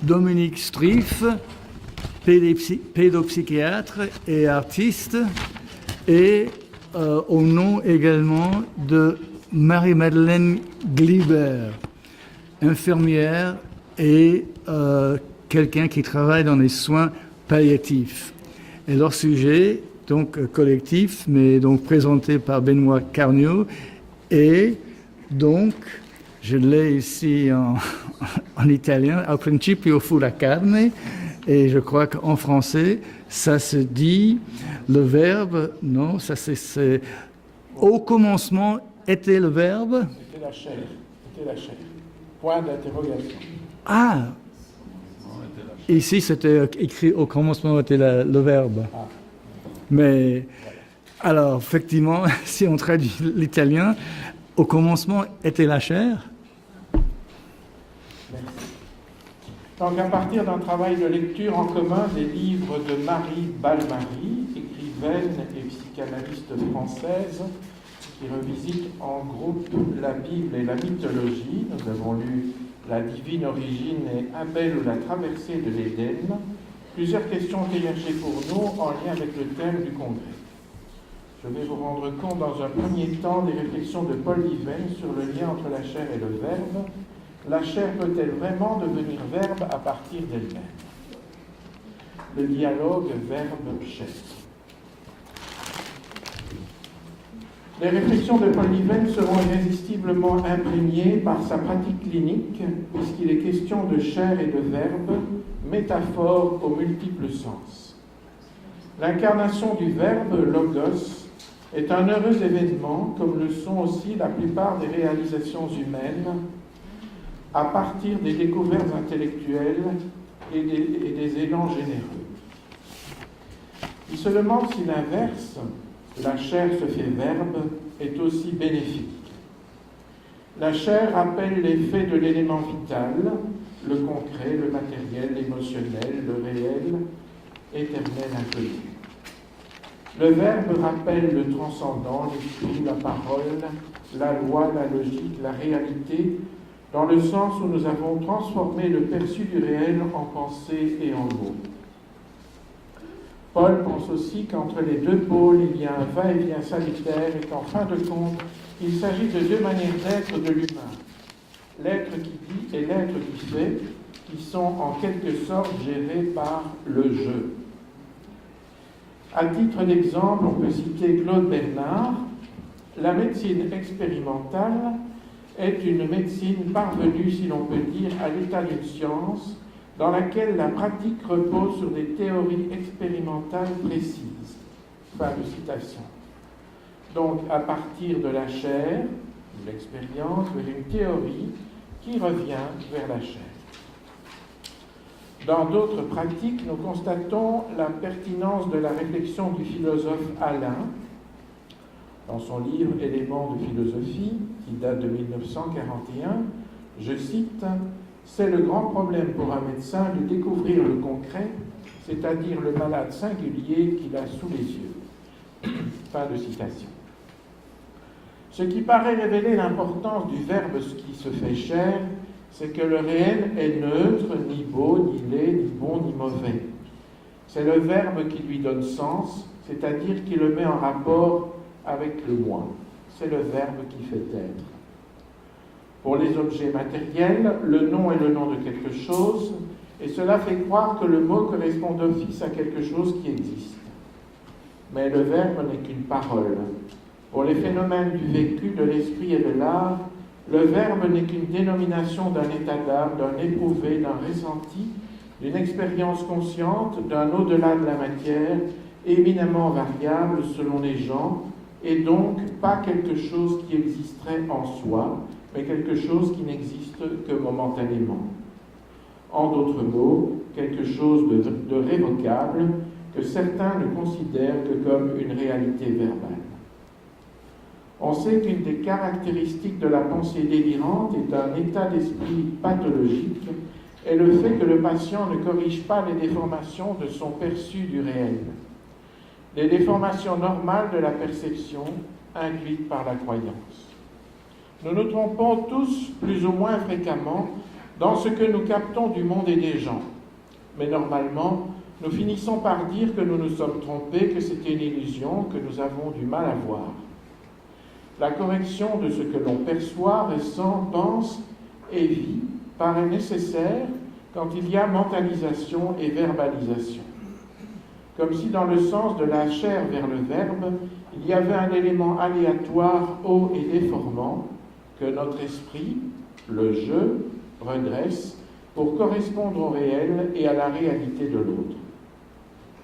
Dominique Striff, pédopsychiatre et artiste, et au nom également de Marie-Madeleine Gliber, infirmière et quelqu'un qui travaille dans les soins palliatifs. Et leur sujet, donc collectif, mais donc présenté par Benoît Carniot, et donc, je l'ai ici en italien, Al principio fu la carne, et je crois qu'en français, ça se dit, le verbe, non, ça c'est au commencement était le verbe. C'était la chair. Point d'interrogation. Ah, ici c'était écrit au commencement était le verbe. Ah. Mais, alors, effectivement, si on traduit l'italien, au commencement était la chair. Merci. Donc, à partir d'un travail de lecture en commun des livres de Marie Balmary, écrivaine et psychanalyste française, qui revisite en groupe la Bible et la mythologie, nous avons lu La divine origine et Abel ou la traversée de l'Éden, plusieurs questions ont émergé pour nous en lien avec le thème du congrès. Je vais vous rendre compte dans un premier temps des réflexions de Paul Liven sur le lien entre la chair et le verbe. La chair peut-elle vraiment devenir verbe à partir d'elle-même? Le dialogue verbe-chair. Les réflexions de Paul Liven seront irrésistiblement imprégnées par sa pratique clinique, puisqu'il est question de chair et de verbe, métaphore aux multiples sens. L'incarnation du verbe, logos, est un heureux événement, comme le sont aussi la plupart des réalisations humaines, à partir des découvertes intellectuelles et des élans généreux. Il se demande si l'inverse, la chair se fait verbe, est aussi bénéfique. La chair rappelle l'effet de l'élément vital, le concret, le matériel, l'émotionnel, le réel, éternel inconnu. Le verbe rappelle le transcendant, l'esprit, la parole, la loi, la logique, la réalité, dans le sens où nous avons transformé le perçu du réel en pensée et en mots. Paul pense aussi qu'entre les deux pôles, il y a un va-et-vient salutaire et qu'en fin de compte, il s'agit de deux manières d'être de l'humain. L'être qui dit et l'être qui fait, qui sont en quelque sorte gérés par le jeu. À titre d'exemple, on peut citer Claude Bernard. La médecine expérimentale est une médecine parvenue, si l'on peut dire, à l'état d'une science dans laquelle la pratique repose sur des théories expérimentales précises. Fin de citation. Donc, à partir de la chair, de l'expérience, vers une théorie qui revient vers la chair. Dans d'autres pratiques, nous constatons la pertinence de la réflexion du philosophe Alain, dans son livre Éléments de philosophie, qui date de 1941, je cite, « C'est le grand problème pour un médecin de découvrir le concret, c'est-à-dire le malade singulier qu'il a sous les yeux. » Fin de citation. Ce qui paraît révéler l'importance du verbe qui se fait chair, c'est que le réel est neutre, ni beau, ni laid, ni bon, ni mauvais. C'est le verbe qui lui donne sens, c'est-à-dire qui le met en rapport avec le moi. C'est le verbe qui fait être. Pour les objets matériels, le nom est le nom de quelque chose, et cela fait croire que le mot correspond d'office à quelque chose qui existe. Mais le verbe n'est qu'une parole. Pour les phénomènes du vécu, de l'esprit et de l'art, le verbe n'est qu'une dénomination d'un état d'âme, d'un éprouvé, d'un ressenti, d'une expérience consciente, d'un au-delà de la matière, éminemment variable selon les gens, et donc pas quelque chose qui existerait en soi, mais quelque chose qui n'existe que momentanément. En d'autres mots, quelque chose de révocable que certains ne considèrent que comme une réalité verbale. On sait qu'une des caractéristiques de la pensée délirante et d'un état d'esprit pathologique est le fait que le patient ne corrige pas les déformations de son perçu du réel, les déformations normales de la perception induites par la croyance. Nous nous trompons tous plus ou moins fréquemment dans ce que nous captons du monde et des gens. Mais normalement, nous finissons par dire que nous nous sommes trompés, que c'était une illusion, que nous avons du mal à voir. La correction de ce que l'on perçoit, ressent, pense et vit paraît nécessaire quand il y a mentalisation et verbalisation. Comme si dans le sens de la chair vers le verbe, il y avait un élément aléatoire, haut et déformant, que notre esprit, le je, redresse pour correspondre au réel et à la réalité de l'autre.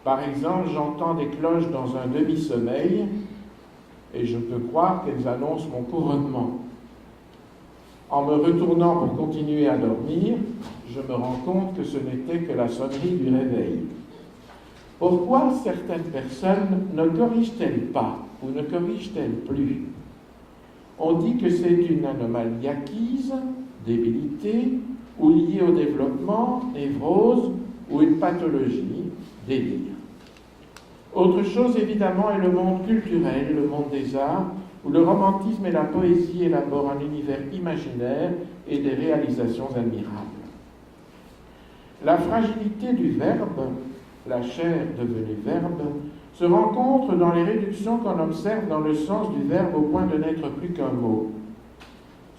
Par exemple, j'entends des cloches dans un demi-sommeil et je peux croire qu'elles annoncent mon couronnement. En me retournant pour continuer à dormir, je me rends compte que ce n'était que la sonnerie du réveil. Pourquoi certaines personnes ne corrigent-elles pas ou ne corrigent-elles plus? On dit que c'est une anomalie acquise, débilité, ou liée au développement, névrose, ou une pathologie, délire. Autre chose, évidemment, est le monde culturel, le monde des arts, où le romantisme et la poésie élaborent un univers imaginaire et des réalisations admirables. La fragilité du verbe, la chair devenue verbe, se rencontre dans les réductions qu'on observe dans le sens du verbe au point de n'être plus qu'un mot.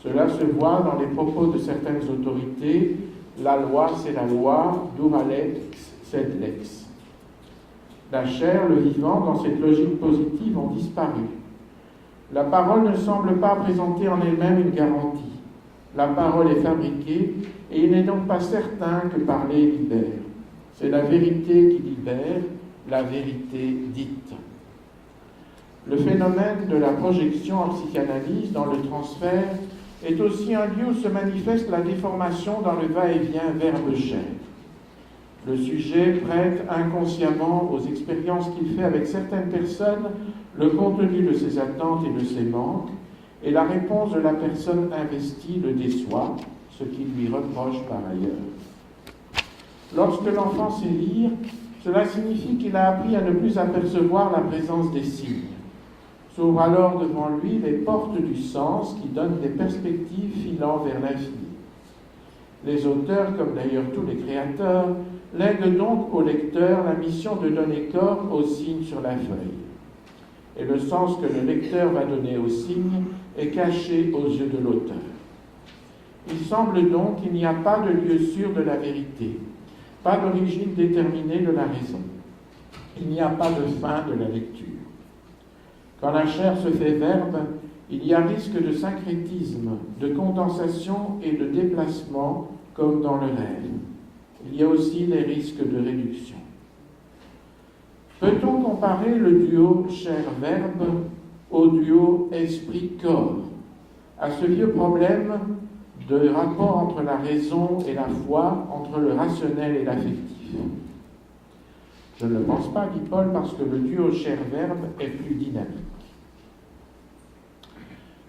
Cela se voit dans les propos de certaines autorités. La loi, c'est la loi, dura lex, sed lex. La chair, le vivant, dans cette logique positive, ont disparu. La parole ne semble pas présenter en elle-même une garantie. La parole est fabriquée et il n'est donc pas certain que parler libère. C'est la vérité qui libère, la vérité dite. Le phénomène de la projection en psychanalyse dans le transfert est aussi un lieu où se manifeste la déformation dans le va-et-vient verbe-chair. Le sujet prête inconsciemment aux expériences qu'il fait avec certaines personnes le contenu de ses attentes et de ses manques, et la réponse de la personne investie le déçoit, ce qu'il lui reproche par ailleurs. Lorsque l'enfant sait lire, cela signifie qu'il a appris à ne plus apercevoir la présence des signes. S'ouvrent alors devant lui les portes du sens qui donnent des perspectives filant vers l'infini. Les auteurs, comme d'ailleurs tous les créateurs, lèguent donc au lecteur la mission de donner corps aux signes sur la feuille. Et le sens que le lecteur va donner aux signes est caché aux yeux de l'auteur. Il semble donc qu'il n'y a pas de lieu sûr de la vérité, pas d'origine déterminée de la raison. Il n'y a pas de fin de la lecture. Quand la chair se fait verbe, il y a risque de syncrétisme, de condensation et de déplacement, comme dans le rêve. Il y a aussi des risques de réduction. Peut-on comparer le duo chair-verbe au duo esprit-corps, à ce vieux problème de rapport entre la raison et la foi, entre le rationnel et l'affectif? Je ne le pense pas, dit Paul, parce que le duo chair-verbe est plus dynamique.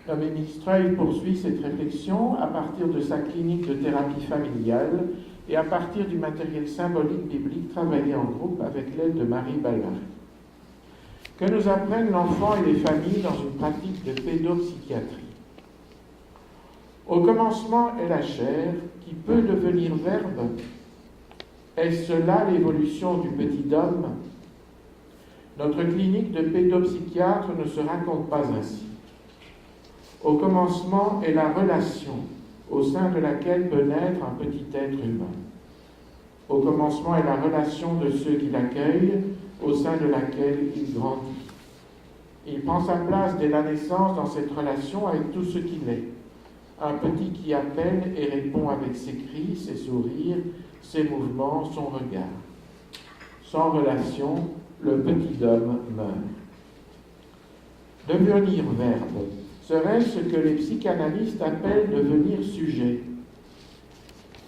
L'abbé Mistreuil poursuit cette réflexion à partir de sa clinique de thérapie familiale et à partir du matériel symbolique biblique travaillé en groupe avec l'aide de Marie Balvary. Que nous apprennent l'enfant et les familles dans une pratique de pédopsychiatrie? Au commencement est la chair qui peut devenir verbe. Est-ce là l'évolution du petit homme? Notre clinique de pédopsychiatre ne se raconte pas ainsi. Au commencement est la relation au sein de laquelle peut naître un petit être humain. Au commencement est la relation de ceux qui l'accueillent, au sein de laquelle il grandit. Il prend sa place dès la naissance dans cette relation avec tout ce qu'il est. Un petit qui appelle et répond avec ses cris, ses sourires, ses mouvements, son regard. Sans relation, le petit homme meurt. Devenir verbe, serait-ce ce que les psychanalystes appellent devenir sujet?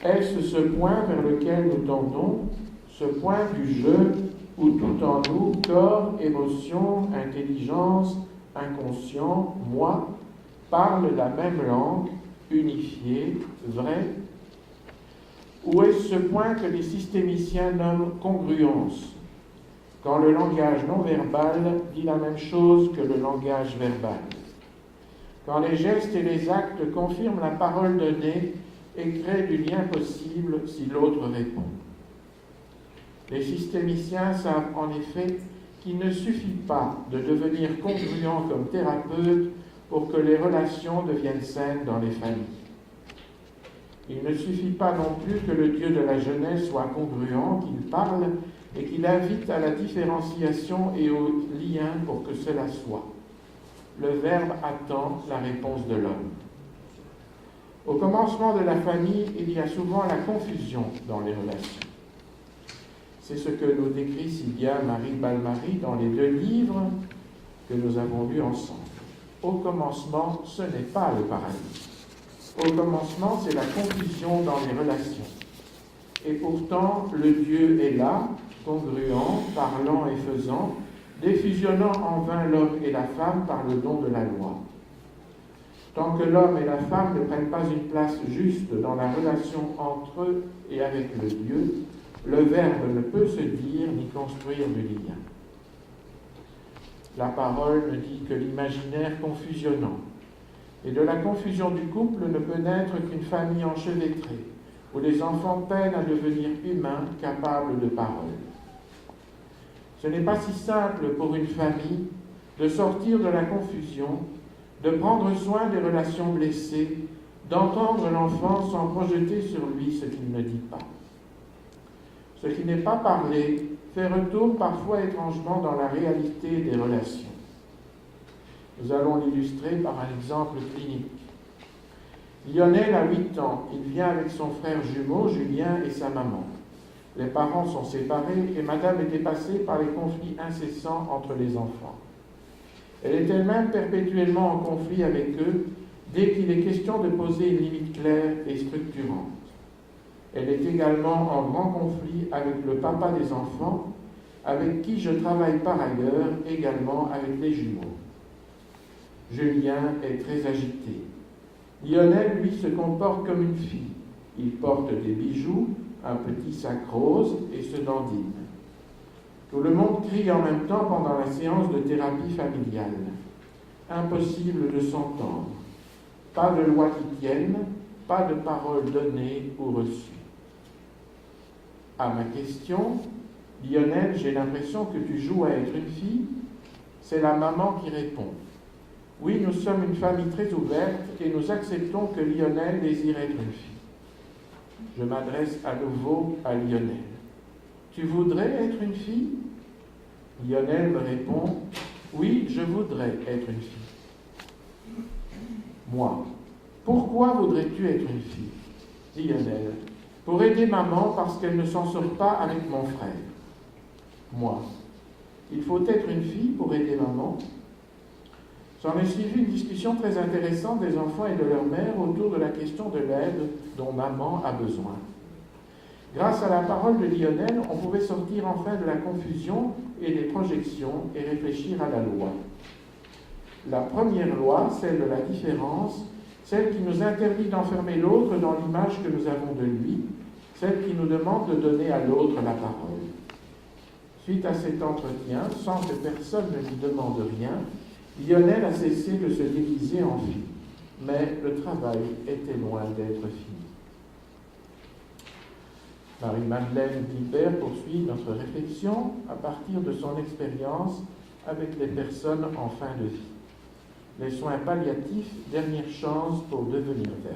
Est-ce ce point vers lequel nous tendons, ce point du jeu où tout en nous, corps, émotion, intelligence, inconscient, moi, parlent la même langue, unifiée, vraie? Ou est-ce ce point que les systémiciens nomment congruence, quand le langage non verbal dit la même chose que le langage verbal? Quand les gestes et les actes confirment la parole donnée et crée du lien possible si l'autre répond. Les systémiciens savent en effet qu'il ne suffit pas de devenir congruent comme thérapeute pour que les relations deviennent saines dans les familles. Il ne suffit pas non plus que le Dieu de la jeunesse soit congruent, qu'il parle et qu'il invite à la différenciation et au lien pour que cela soit. Le Verbe attend la réponse de l'homme. Au commencement de la famille, il y a souvent la confusion dans les relations. C'est ce que nous décrit si bien Marie Balmary dans les 2 livres que nous avons lus ensemble. Au commencement, ce n'est pas le paradis. Au commencement, c'est la confusion dans les relations. Et pourtant, le Dieu est là, congruent, parlant et faisant, défusionnant en vain l'homme et la femme par le don de la loi. Tant que l'homme et la femme ne prennent pas une place juste dans la relation entre eux et avec le Dieu, le Verbe ne peut se dire ni construire du lien. La parole ne dit que l'imaginaire confusionnant. Et de la confusion du couple ne peut naître qu'une famille enchevêtrée, où les enfants peinent à devenir humains, capables de parole. Ce n'est pas si simple pour une famille de sortir de la confusion, de prendre soin des relations blessées, d'entendre l'enfant sans projeter sur lui ce qu'il ne dit pas. Ce qui n'est pas parlé fait retour parfois étrangement dans la réalité des relations. Nous allons l'illustrer par un exemple clinique. Lionel a 8 ans. Il vient avec son frère jumeau, Julien, et sa maman. Les parents sont séparés et madame est dépassée par les conflits incessants entre les enfants. Elle est elle-même perpétuellement en conflit avec eux dès qu'il est question de poser une limite claire et structurante. Elle est également en grand conflit avec le papa des enfants, avec qui je travaille par ailleurs, également avec les jumeaux. Julien est très agité. Lionel, lui, se comporte comme une fille. Il porte des bijoux, un petit sac rose et se dandine. Tout le monde crie en même temps pendant la séance de thérapie familiale. Impossible de s'entendre. Pas de loi qui tienne, pas de parole donnée ou reçue. À ma question, Lionel, j'ai l'impression que tu joues à être une fille, c'est la maman qui répond. Oui, nous sommes une famille très ouverte et nous acceptons que Lionel désire être une fille. Je m'adresse à nouveau à Lionel. Tu voudrais être une fille? Lionel me répond, oui, je voudrais être une fille. Moi, pourquoi voudrais-tu être une fille? Dit Lionel. Pour aider maman parce qu'elle ne s'en sort pas avec mon frère. Moi, il faut être une fille pour aider maman. S'en est suivi une discussion très intéressante des enfants et de leur mère autour de la question de l'aide dont maman a besoin. Grâce à la parole de Lionel, on pouvait sortir enfin de la confusion et des projections et réfléchir à la loi. La première loi, celle de la différence, celle qui nous interdit d'enfermer l'autre dans l'image que nous avons de lui, celle qui nous demande de donner à l'autre la parole. Suite à cet entretien, sans que personne ne lui demande rien, Lionel a cessé de se déguiser en fille, mais le travail était loin d'être fini. Marie-Madeleine Guibert poursuit notre réflexion à partir de son expérience avec les personnes en fin de vie. Les soins palliatifs, dernière chance pour devenir verbe.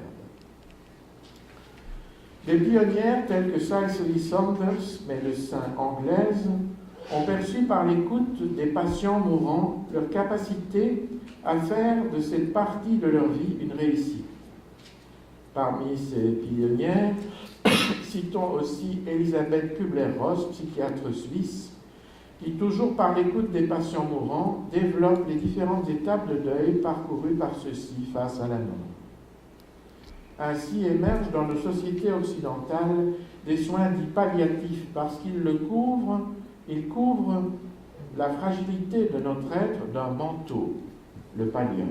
Des pionnières telles que Cicely Saunders, médecin anglaise, ont perçu par l'écoute des patients mourants leur capacité à faire de cette partie de leur vie une réussite. Parmi ces pionnières, citons aussi Elisabeth Kubler-Ross, psychiatre suisse, qui, toujours par l'écoute des patients mourants, développe les différentes étapes de deuil parcourues par ceux-ci face à la mort. Ainsi émergent dans nos sociétés occidentales des soins dits palliatifs parce qu'ils couvrent la fragilité de notre être d'un manteau, le pallium.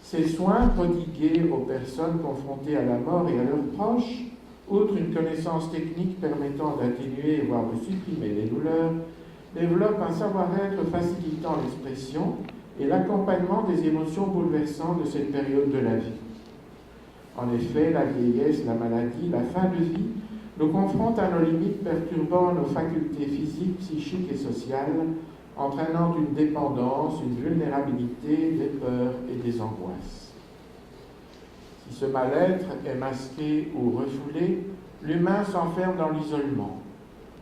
Ces soins prodigués aux personnes confrontées à la mort et à leurs proches, outre une connaissance technique permettant d'atténuer, voire de supprimer les douleurs, développent un savoir-être facilitant l'expression et l'accompagnement des émotions bouleversantes de cette période de la vie. En effet, la vieillesse, la maladie, la fin de vie nous confrontent à nos limites, perturbant nos facultés physiques, psychiques et sociales, entraînant une dépendance, une vulnérabilité, des peurs et des angoisses. Si ce mal-être est masqué ou refoulé, l'humain s'enferme dans l'isolement.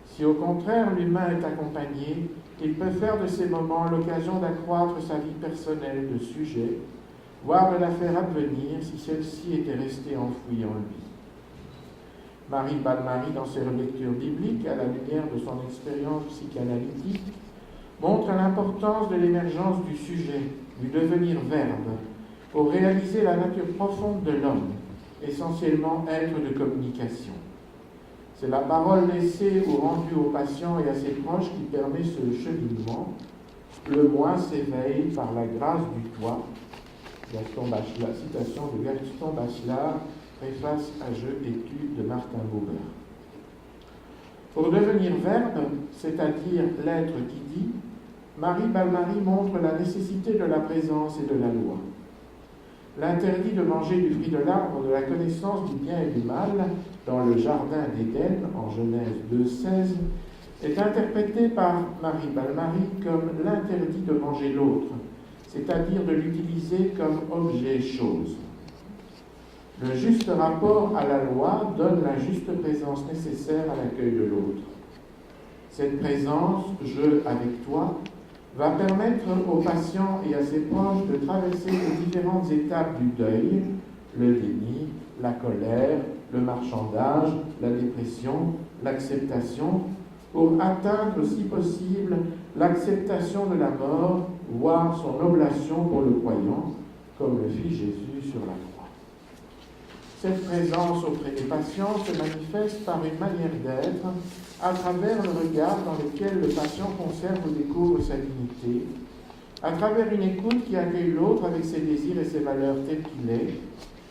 Si au contraire l'humain est accompagné, il peut faire de ces moments l'occasion d'accroître sa vie personnelle de sujet, voire de la faire advenir si celle-ci était restée enfouie en lui. Marie Balmary, dans ses relectures bibliques, à la lumière de son expérience psychanalytique, montre l'importance de l'émergence du sujet, du devenir verbe, pour réaliser la nature profonde de l'homme, essentiellement être de communication. C'est la parole laissée ou rendue au patient et à ses proches qui permet ce cheminement. Le moi s'éveille par la grâce du toi. Citation de Gaston Bachelard, préface à Jeux études de Martin Buber. Pour devenir verbe, c'est-à-dire l'être qui dit, Marie Balmary montre la nécessité de la présence et de la loi. L'interdit de manger du fruit de l'arbre de la connaissance du bien et du mal dans le jardin d'Éden, en Genèse 2,16, est interprété par Marie Balmary comme l'interdit de manger l'autre, c'est-à-dire de l'utiliser comme objet-chose. Le juste rapport à la loi donne la juste présence nécessaire à l'accueil de l'autre. Cette présence, je avec toi, va permettre aux patients et à ses proches de traverser les différentes étapes du deuil, le déni, la colère, le marchandage, la dépression, l'acceptation, pour atteindre, si possible, l'acceptation de la mort, voire son oblation pour le croyant, comme le fit Jésus sur la croix. Cette présence auprès des patients se manifeste par une manière d'être, à travers le regard dans lequel le patient conserve ou découvre sa dignité, à travers une écoute qui accueille l'autre avec ses désirs et ses valeurs tels qu'il est,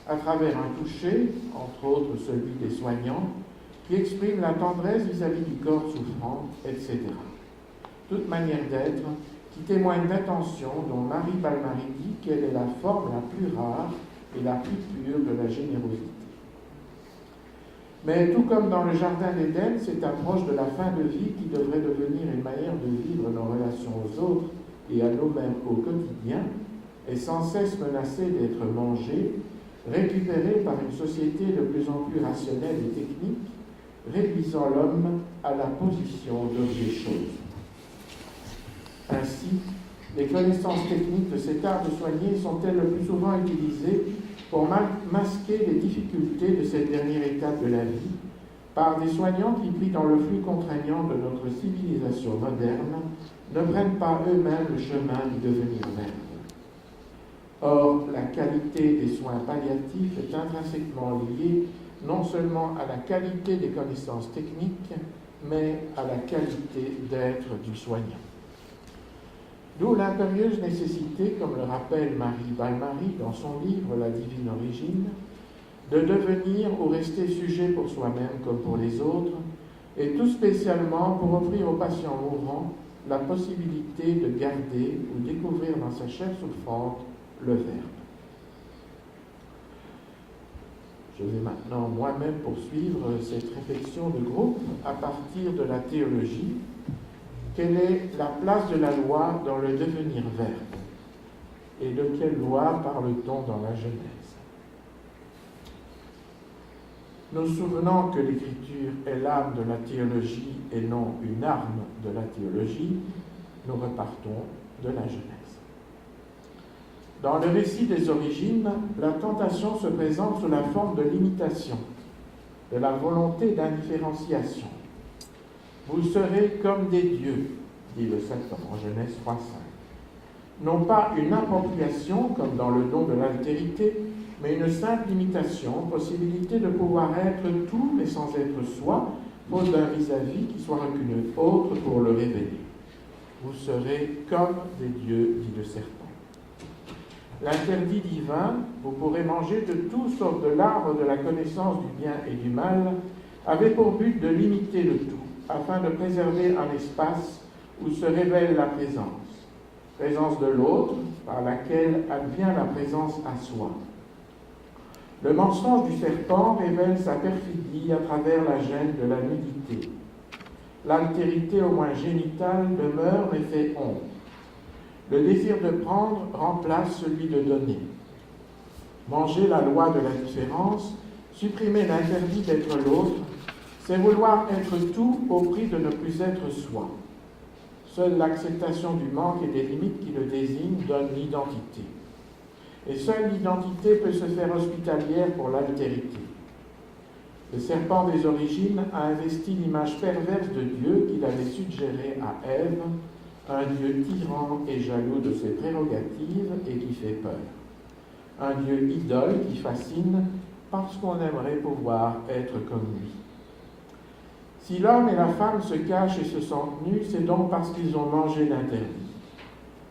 à travers un toucher, entre autres celui des soignants, qui exprime la tendresse vis-à-vis du corps souffrant, etc. Toute manière d'être qui témoigne d'attention dont Marie Balmary dit qu'elle est la forme la plus rare et la plus pure de la générosité. Mais tout comme dans le jardin d'Éden, cette approche de la fin de vie qui devrait devenir une manière de vivre nos relations aux autres et à nous-mêmes au quotidien est sans cesse menacée d'être mangée, récupérée par une société de plus en plus rationnelle et technique, réduisant l'homme à la position d'objet-chose. Ainsi, les connaissances techniques de cet art de soigner sont-elles le plus souvent utilisées pour masquer les difficultés de cette dernière étape de la vie par des soignants qui, pris dans le flux contraignant de notre civilisation moderne, ne prennent pas eux-mêmes le chemin du devenir verbe. Or, la qualité des soins palliatifs est intrinsèquement liée non seulement à la qualité des connaissances techniques, mais à la qualité d'être du soignant. D'où l'impérieuse nécessité, comme le rappelle Marie Balmary dans son livre La divine origine, de devenir ou rester sujet pour soi-même comme pour les autres, et tout spécialement pour offrir aux patients mourants la possibilité de garder ou découvrir dans sa chair souffrante le Verbe. Je vais maintenant moi-même poursuivre cette réflexion de groupe à partir de la théologie. Quelle est la place de la loi dans le devenir verbe? Et de quelle loi parle-t-on dans la Genèse? Nous souvenons que l'Écriture est l'âme de la théologie et non une arme de la théologie. Nous repartons de la Genèse. Dans le récit des origines, la tentation se présente sous la forme de l'imitation, de la volonté d'indifférenciation. Vous serez comme des dieux, dit le Satan en Genèse 3,5. Non pas une appropriation, comme dans le don de l'altérité, mais une simple imitation, possibilité de pouvoir être tout, mais sans être soi, faute d'un vis-à-vis qui soit qu'une autre pour le révéler. Vous serez comme des dieux, dit le serpent. L'interdit divin, vous pourrez manger de tout sauf de l'arbre de la connaissance du bien et du mal, avait pour but de limiter le tout, afin de préserver un espace où se révèle la présence de l'autre, par laquelle advient la présence à soi. Le mensonge du serpent révèle sa perfidie à travers la gêne de la nudité. L'altérité au moins génitale demeure mais fait honte. Le désir de prendre remplace celui de donner. Manger la loi de la différence, supprimer l'interdit d'être l'autre, c'est vouloir être tout au prix de ne plus être soi. Seule l'acceptation du manque et des limites qui le désignent donne l'identité. Et seule l'identité peut se faire hospitalière pour l'altérité. Le serpent des origines a investi l'image perverse de Dieu qu'il avait suggérée à Ève, un Dieu tyran et jaloux de ses prérogatives et qui fait peur. Un Dieu idole qui fascine parce qu'on aimerait pouvoir être comme lui. Si l'homme et la femme se cachent et se sentent nus, c'est donc parce qu'ils ont mangé l'interdit.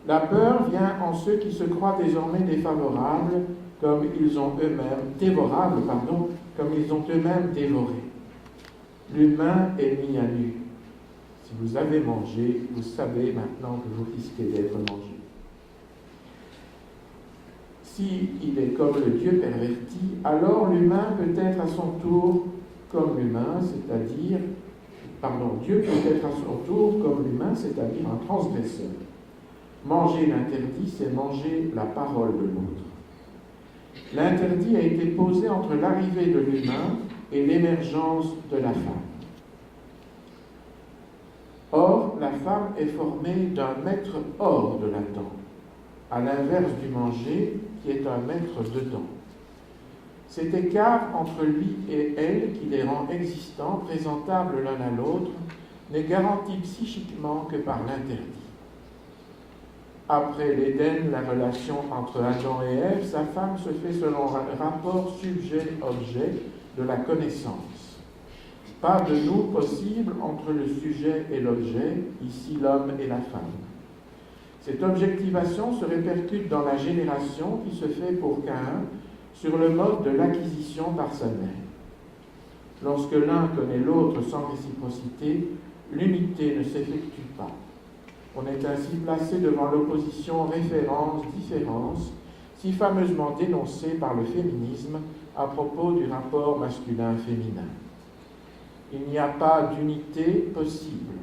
La peur vient en ceux qui se croient désormais défavorables, comme ils ont eux-mêmes, comme ils ont eux-mêmes dévoré. L'humain est mis à nu. Si vous avez mangé, vous savez maintenant que vous risquez d'être mangé. S'il est comme le Dieu perverti, alors l'humain peut être à son tour comme l'humain, Dieu peut être à son tour comme l'humain, c'est-à-dire un transgresseur. Manger l'interdit, c'est manger la parole de l'autre. L'interdit a été posé entre l'arrivée de l'humain et l'émergence de la femme. Or, la femme est formée d'un maître hors de l'Adam, à l'inverse du manger qui est un maître dedans. Cet écart entre lui et elle qui les rend existants, présentables l'un à l'autre, n'est garanti psychiquement que par l'interdit. Après l'Éden, la relation entre Adam et Ève, sa femme se fait selon un rapport sujet-objet de la connaissance. Pas de nous possible entre le sujet et l'objet, ici l'homme et la femme. Cette objectivation se répercute dans la génération qui se fait pour Caïn sur le mode de l'acquisition par sa mère. Lorsque l'un connaît l'autre sans réciprocité, l'unité ne s'effectue pas. On est ainsi placé devant l'opposition référence-différence, si fameusement dénoncée par le féminisme à propos du rapport masculin-féminin. Il n'y a pas d'unité possible.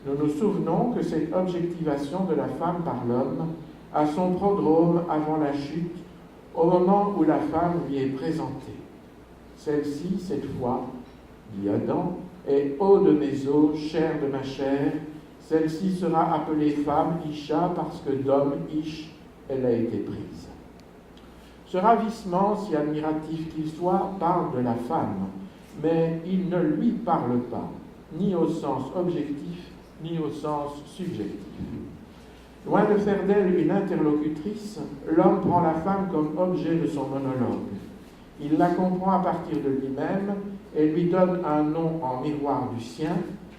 Nous nous souvenons que cette objectivation de la femme par l'homme a son prodrome avant la chute, au moment où la femme lui est présentée. Celle-ci, cette fois, dit Adam, est eau de mes os, chair de ma chair. Celle-ci sera appelée femme, Isha, parce que d'homme, Ish, elle a été prise. Ce ravissement, si admiratif qu'il soit, parle de la femme, mais il ne lui parle pas, ni au sens objectif, ni au sens subjectif. Loin de faire d'elle une interlocutrice, l'homme prend la femme comme objet de son monologue. Il la comprend à partir de lui-même et lui donne un nom en miroir du sien,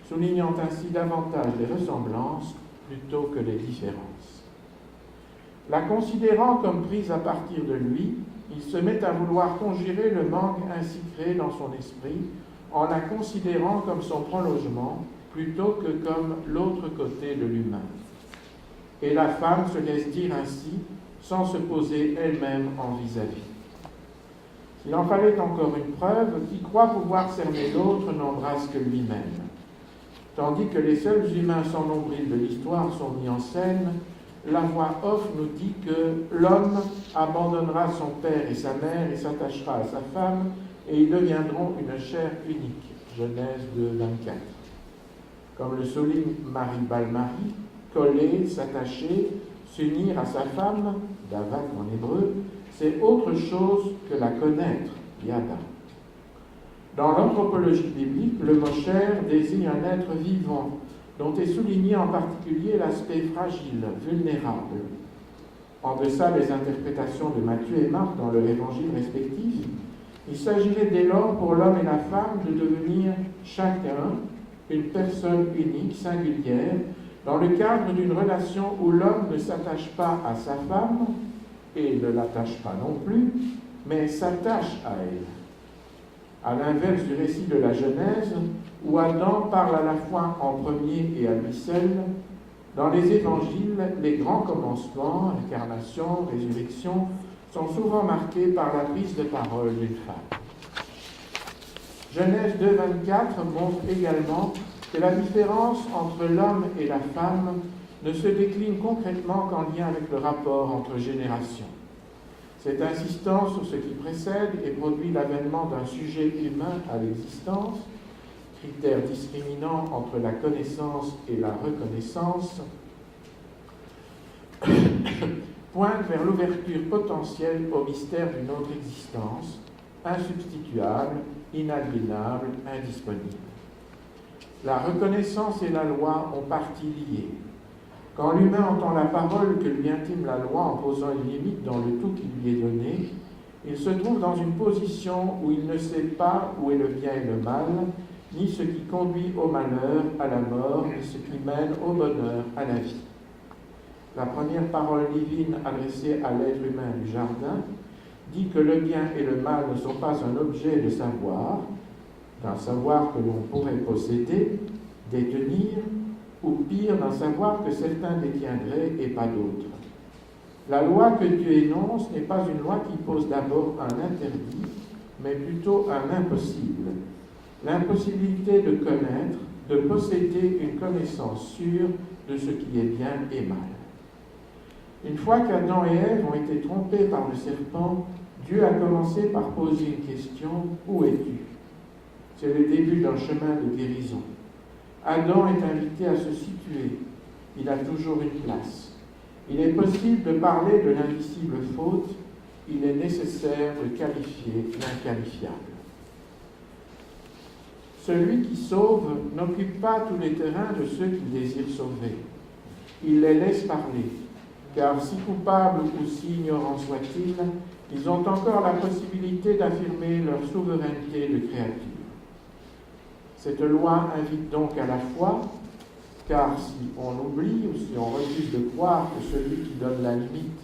soulignant ainsi davantage les ressemblances plutôt que les différences. La considérant comme prise à partir de lui, il se met à vouloir conjurer le manque ainsi créé dans son esprit en la considérant comme son prolongement plutôt que comme l'autre côté de l'humain. Et la femme se laisse dire ainsi sans se poser elle-même en vis-à-vis. S'il en fallait encore une preuve, qui croit pouvoir cerner l'autre n'embrasse que lui-même. Tandis que les seuls humains sans nombril de l'histoire sont mis en scène, la voix off nous dit que l'homme abandonnera son père et sa mère et s'attachera à sa femme et ils deviendront une chair unique. Genèse 2:24. Comme le souligne Marie Balmary, coller, s'attacher, s'unir à sa femme, davat en hébreu, c'est autre chose que la connaître, yada. Dans l'anthropologie biblique, le mot chair désigne un être vivant, dont est souligné en particulier l'aspect fragile, vulnérable. En deçà des interprétations de Matthieu et Marc dans leur évangile respectif, il s'agirait dès lors pour l'homme et la femme de devenir chacun une personne unique, singulière, dans le cadre d'une relation où l'homme ne s'attache pas à sa femme et ne l'attache pas non plus, mais s'attache à elle. À l'inverse du récit de la Genèse, où Adam parle à la fois en premier et à lui seul, dans les évangiles, les grands commencements, incarnation, résurrection, sont souvent marquées par la prise de parole d'une femme. Genèse 2,24 montre également que la différence entre l'homme et la femme ne se décline concrètement qu'en lien avec le rapport entre générations. Cette insistance sur ce qui précède et produit l'avènement d'un sujet humain à l'existence, critère discriminant entre la connaissance et la reconnaissance, pointe vers l'ouverture potentielle au mystère d'une autre existence, insubstituable, inaliénable, indisponible. La reconnaissance et la loi ont partie liées. Quand l'humain entend la parole que lui intime la loi en posant une limite dans le tout qui lui est donné, il se trouve dans une position où il ne sait pas où est le bien et le mal, ni ce qui conduit au malheur, à la mort, ni ce qui mène au bonheur, à la vie. La première parole divine adressée à l'être humain du jardin dit que le bien et le mal ne sont pas un objet de savoir, d'un savoir que l'on pourrait posséder, détenir, ou pire, d'un savoir que certains détiendraient et pas d'autres. La loi que Dieu énonce n'est pas une loi qui pose d'abord un interdit, mais plutôt un impossible. L'impossibilité de connaître, de posséder une connaissance sûre de ce qui est bien et mal. Une fois qu'Adam et Ève ont été trompés par le serpent, Dieu a commencé par poser une question: où es-tu? C'est le début d'un chemin de guérison. Adam est invité à se situer. Il a toujours une place. Il est possible de parler de l'invisible faute. Il est nécessaire de qualifier l'inqualifiable. Celui qui sauve n'occupe pas tous les terrains de ceux qu'il désire sauver. Il les laisse parler, car si coupables ou si ignorants soient-ils, ils ont encore la possibilité d'affirmer leur souveraineté de créature. Cette loi invite donc à la foi, car si on oublie ou si on refuse de croire que celui qui donne la limite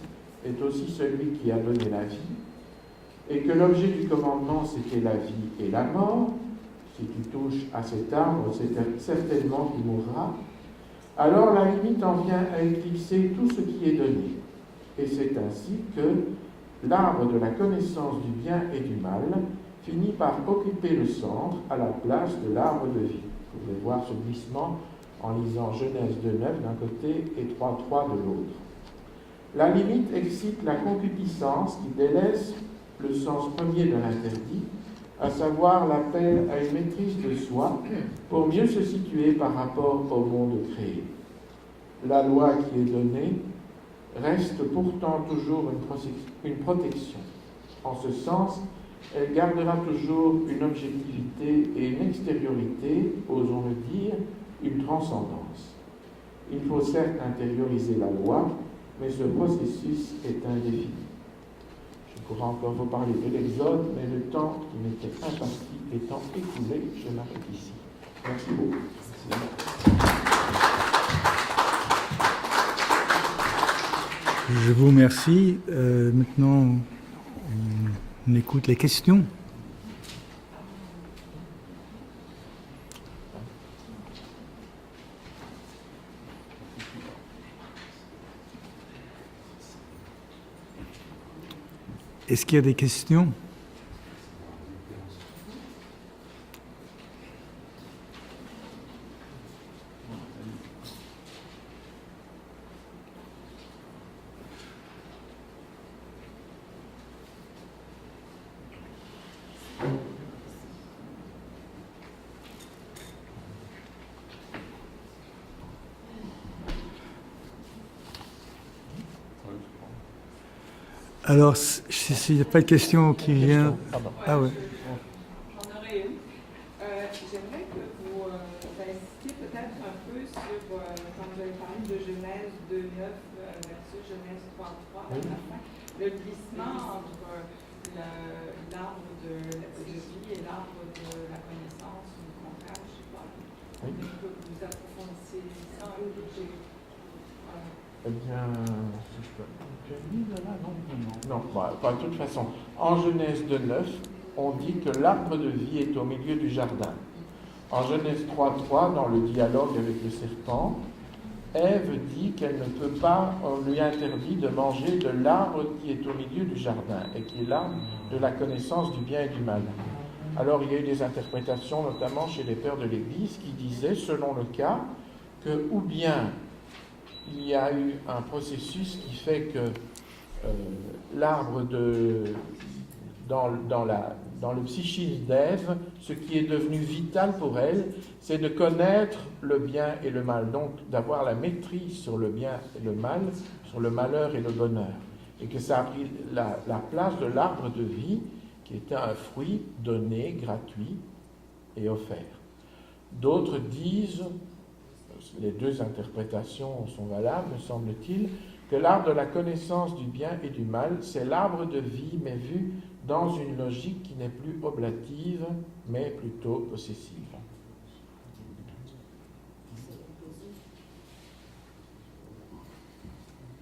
est aussi celui qui a donné la vie, et que l'objet du commandement c'était la vie et la mort, si tu touches à cet arbre, c'est certainement tu mourras, alors la limite en vient à éclipser tout ce qui est donné. Et c'est ainsi que l'arbre de la connaissance du bien et du mal finit par occuper le centre à la place de l'arbre de vie. Vous pouvez voir ce glissement en lisant Genèse 2,9 d'un côté et 3,3 de l'autre. La limite excite la concupiscence qui délaisse le sens premier de l'interdit, à savoir l'appel à une maîtrise de soi pour mieux se situer par rapport au monde créé. La loi qui est donnée reste pourtant toujours une protection. En ce sens, elle gardera toujours une objectivité et une extériorité, osons le dire, une transcendance. Il faut certes intérioriser la loi, mais ce processus est indéfini. Je pourrais encore vous parler de l'Exode, mais le temps qui m'était imparti étant écoulé, je m'arrête ici. Merci beaucoup. Je vous remercie. Maintenant, on écoute les questions. Est-ce qu'il y a des questions? Alors, s'il n'y a pas de question qui vient... Ah ouais. J'en aurais une. J'aimerais que vous insistiez peut-être un peu sur, quand vous avez parlé de Genèse 2,9 versus Genèse 3,3 à la fin, le glissement entre l'arbre de la vie et l'arbre de la connaissance, ou le contraire, je ne sais pas. Oui. Que vous approfondissiez ça un peu. Eh bien, si je peux... Tu as mis là, non? Non, bah, de toute façon, en Genèse 2,9, on dit que l'arbre de vie est au milieu du jardin. En Genèse 3,3, dans le dialogue avec le serpent, Ève dit qu'elle ne peut pas, on lui interdit de manger de l'arbre qui est au milieu du jardin et qui est l'arbre de la connaissance du bien et du mal. Alors il y a eu des interprétations, notamment chez les pères de l'Église, qui disaient, selon le cas, que ou bien il y a eu un processus qui fait que l'arbre dans le psychisme d'Ève, ce qui est devenu vital pour elle, c'est de connaître le bien et le mal, donc d'avoir la maîtrise sur le bien et le mal, sur le malheur et le bonheur, et que ça a pris la place de l'arbre de vie, qui était un fruit donné, gratuit et offert. D'autres disent, les deux interprétations sont valables, me semble-t-il, que l'arbre de la connaissance du bien et du mal, c'est l'arbre de vie, mais vu dans une logique qui n'est plus oblative, mais plutôt possessive.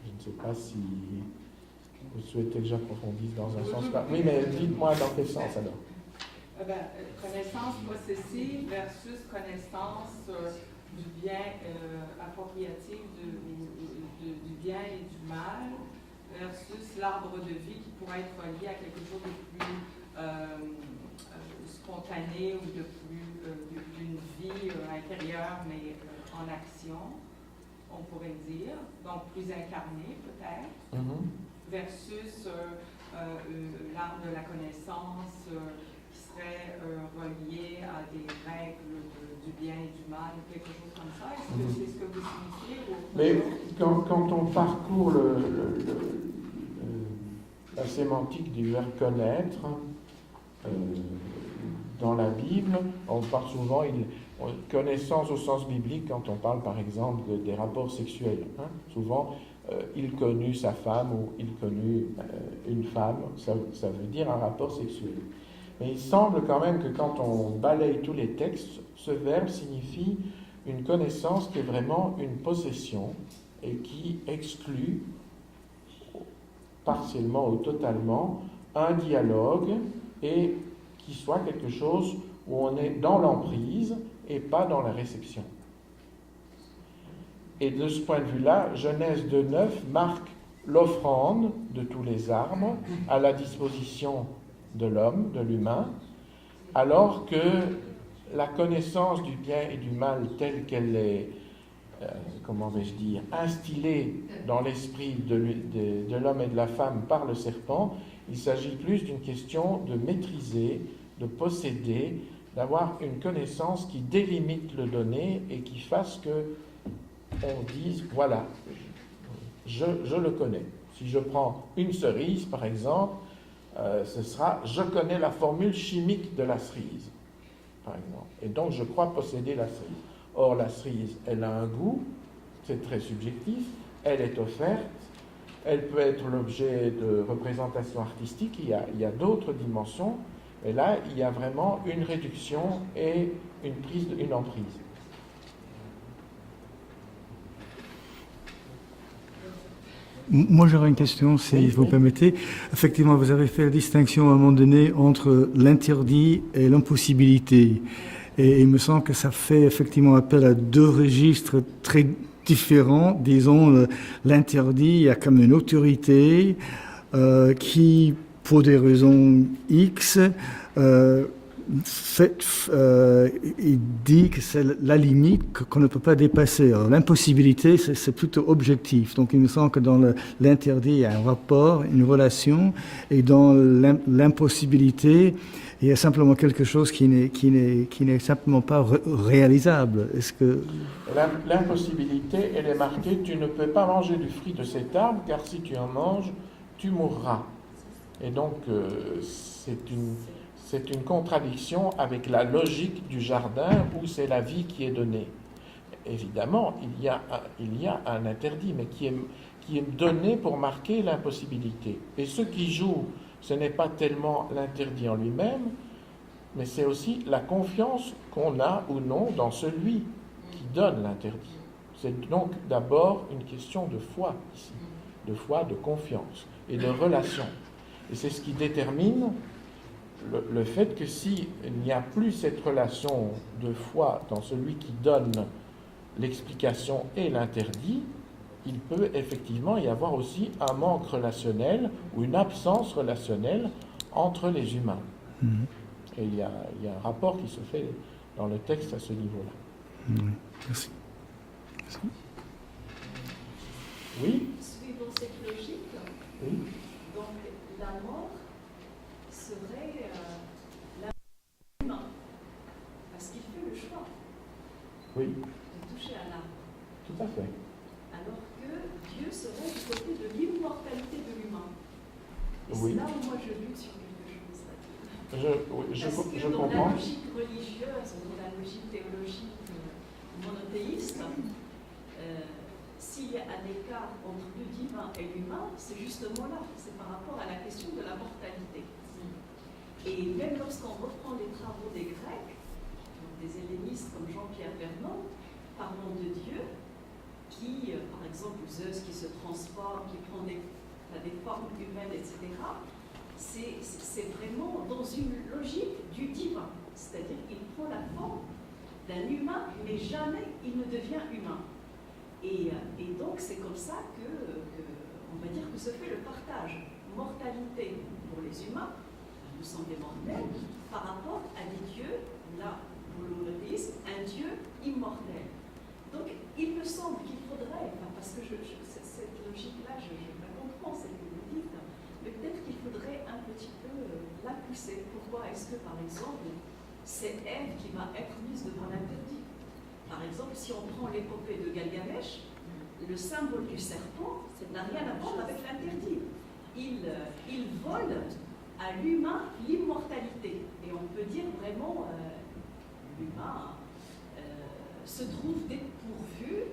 Je ne sais pas si vous souhaitez que j'approfondisse dans un sens. Oui, mais dites-moi dans quel sens alors. Connaissance possessive versus connaissance du bien appropriatif du bien et du mal versus l'arbre de vie qui pourrait être relié à quelque chose de plus spontané ou d'une vie intérieure mais en action, on pourrait dire, donc plus incarné peut-être, versus l'arbre de la connaissance qui serait relié à des règles du bien et du mal, quelque chose comme ça. Est-ce que c'est ce que vous signifiez? Mais quand on parcourt la sémantique du verbe connaître dans la Bible, on parle souvent connaissance au sens biblique quand on parle par exemple des rapports sexuels. Souvent, il connut sa femme ou il connut une femme, ça veut dire un rapport sexuel. Mais il semble quand même que quand on balaye tous les textes, ce verbe signifie une connaissance qui est vraiment une possession et qui exclut partiellement ou totalement un dialogue et qui soit quelque chose où on est dans l'emprise et pas dans la réception. Et de ce point de vue-là, Genèse 2:9 marque l'offrande de tous les arbres à la disposition de l'homme, de l'humain, alors que la connaissance du bien et du mal telle qu'elle est, instillée dans l'esprit de l'homme et de la femme par le serpent, il s'agit plus d'une question de maîtriser, de posséder, d'avoir une connaissance qui délimite le donné et qui fasse que on dise, voilà, je le connais. Si je prends une cerise, par exemple, ce sera « je connais la formule chimique de la cerise », par exemple. Et donc, je crois posséder la cerise. Or, la cerise, elle a un goût, c'est très subjectif, elle est offerte, elle peut être l'objet de représentations artistiques, il y a d'autres dimensions, mais là, il y a vraiment une réduction et une emprise. Moi, j'aurais une question, si vous permettez. Effectivement, vous avez fait la distinction à un moment donné entre l'interdit et l'impossibilité. Et il me semble que ça fait effectivement appel à deux registres très différents. Disons, l'interdit, il y a comme une autorité qui, pour des raisons X, il dit que c'est la limite qu'on ne peut pas dépasser. Alors, l'impossibilité, c'est plutôt objectif. Donc, il me semble que dans l'interdit, il y a un rapport, une relation, et dans l'impossibilité, il y a simplement quelque chose qui n'est simplement pas réalisable. Est-ce que... L'impossibilité, elle est marquée, tu ne peux pas manger du fruit de cet arbre, car si tu en manges, tu mourras. Et donc, c'est une contradiction avec la logique du jardin où c'est la vie qui est donnée. Évidemment, il y a un interdit, mais qui est donné pour marquer l'impossibilité. Et ce qui joue, ce n'est pas tellement l'interdit en lui-même, mais c'est aussi la confiance qu'on a ou non dans celui qui donne l'interdit. C'est donc d'abord une question de foi ici, de foi, de confiance et de relation. Et c'est ce qui détermine le fait que s'il n'y a plus cette relation de foi dans celui qui donne l'explication et l'interdit, il peut effectivement y avoir aussi un manque relationnel ou une absence relationnelle entre les humains. Et il y a un rapport qui se fait dans le texte à ce niveau-là. Merci. Merci. Oui? Suivant cette logique, Oui. donc la mort serait l'humain, parce qu'il fait le choix Oui, de toucher à l'âme, tout à fait. alors que Dieu serait du côté de l'immortalité de l'humain. Et Oui. c'est là où moi je lutte sur quelque chose. Oui, Parce que je dans comprends. la logique religieuse, dans la logique théologique monothéiste, s'il y a un écart entre le divin et l'humain, c'est justement là, c'est par rapport à la question de la mortalité. Et même lorsqu'on reprend les travaux des Grecs, donc des hellénistes comme Jean-Pierre Vernon, parlant de Dieu, qui, par exemple, Zeus qui se transforme, qui prend des formes humaines, etc., c'est vraiment dans une logique du divin. C'est-à-dire qu'il prend la forme d'un humain, mais jamais il ne devient humain. Et donc c'est comme ça que, on va dire que se fait le partage. Mortalité pour les humains, nous sommes des mortels, par rapport à des dieux, là, pour le monothéisme, un Dieu immortel. Donc il me semble qu'il faudrait, parce que cette logique-là, je la comprends, celle que vous dites, mais peut-être qu'il faudrait un petit peu la pousser. Pourquoi est-ce que, par exemple, c'est Ève qui va être mise devant l'interdit? Par exemple, si on prend l'épopée de Galgamèche, le symbole du serpent, ça n'a rien à voir avec l'interdit. Il vole à l'humain l'immortalité. Et on peut dire vraiment, l'humain se trouve dépourvu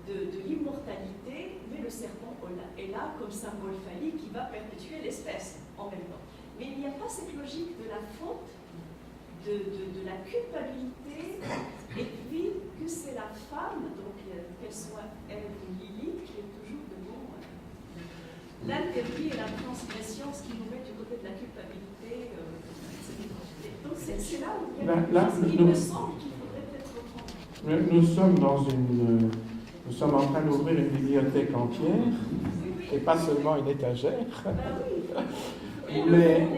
de l'immortalité, mais le serpent est là comme symbole phallique qui va perpétuer l'espèce en même temps. Mais il n'y a pas cette logique de la faute, de la culpabilité, et puis que c'est la femme, donc qu'elle soit Ève ou Lilith, qui est toujours devant l'interdit et la transgression, ce qui nous met du côté de la culpabilité. Donc c'est là où il y a il me semble qu'il faudrait peut-être reprendre. Nous sommes en train d'ouvrir une bibliothèque entière, et pas seulement une étagère. Mais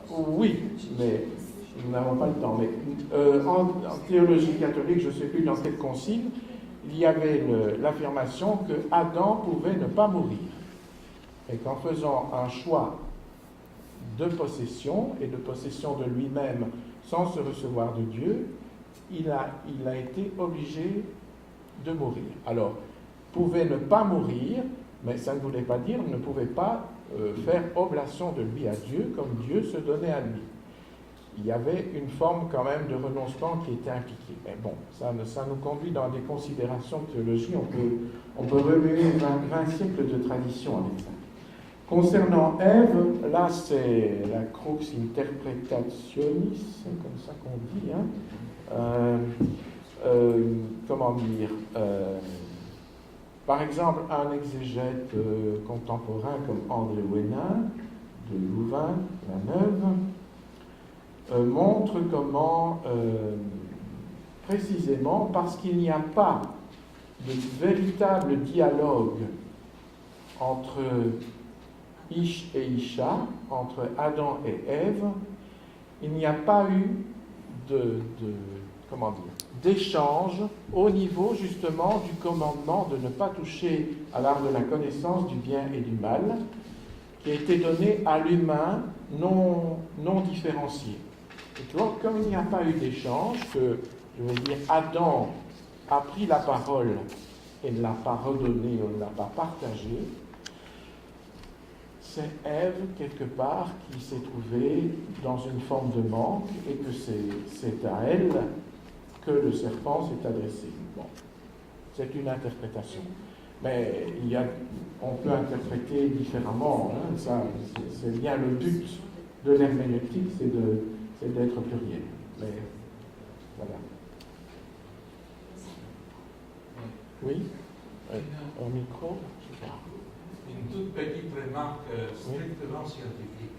oui, mais nous n'avons pas le temps. Mais en théologie catholique, je ne sais plus dans quel concile, il y avait l'affirmation que Adam pouvait ne pas mourir. Et qu'en faisant un choix de possession, et de possession de lui-même sans se recevoir de Dieu, il a été obligé de mourir. Alors, pouvait ne pas mourir, mais ça ne voulait pas dire ne pouvait pas faire oblation de lui à Dieu, comme Dieu se donnait à lui. Il y avait une forme quand même de renoncement qui était impliquée. Mais bon, ça nous conduit dans des considérations de théologie. On peut remuer 20 siècles de tradition avec ça. Concernant Ève, là c'est la crux interpretationis, c'est comme ça qu'on dit. Comment dire par exemple, un exégète contemporain comme André Ouénin, de Louvain-la-Neuve, montre comment, précisément, parce qu'il n'y a pas de véritable dialogue entre Ish et Isha, entre Adam et Ève, il n'y a pas eu d'échange au niveau justement du commandement de ne pas toucher à l'arbre de la connaissance du bien et du mal, qui a été donné à l'humain non différencié. Et donc, comme il n'y a pas eu d'échange, que, je veux dire, Adam a pris la parole et ne l'a pas redonnée, ou ne l'a pas partagée, c'est Ève, quelque part, qui s'est trouvée dans une forme de manque, et que c'est à elle que le serpent s'est adressé. Bon, c'est une interprétation. Mais on peut interpréter différemment. C'est bien le but de l'herméneutique, c'est d'être pluriel. Mais voilà. Oui, au micro. Une toute petite remarque strictement scientifique.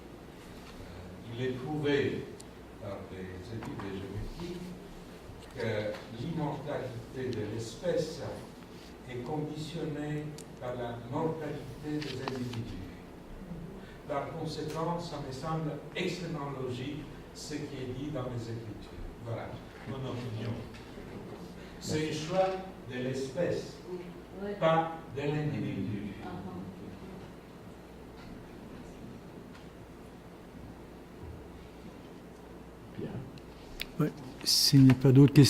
Il est prouvé par des études de génétique que l'immortalité de l'espèce est conditionnée par la mortalité des individus. Par conséquent, ça me semble extrêmement logique ce qui est dit dans les Écritures. Voilà mon opinion. C'est un choix de l'espèce, pas de l'individu. Bien. Ouais. S'il n'y a pas d'autres questions.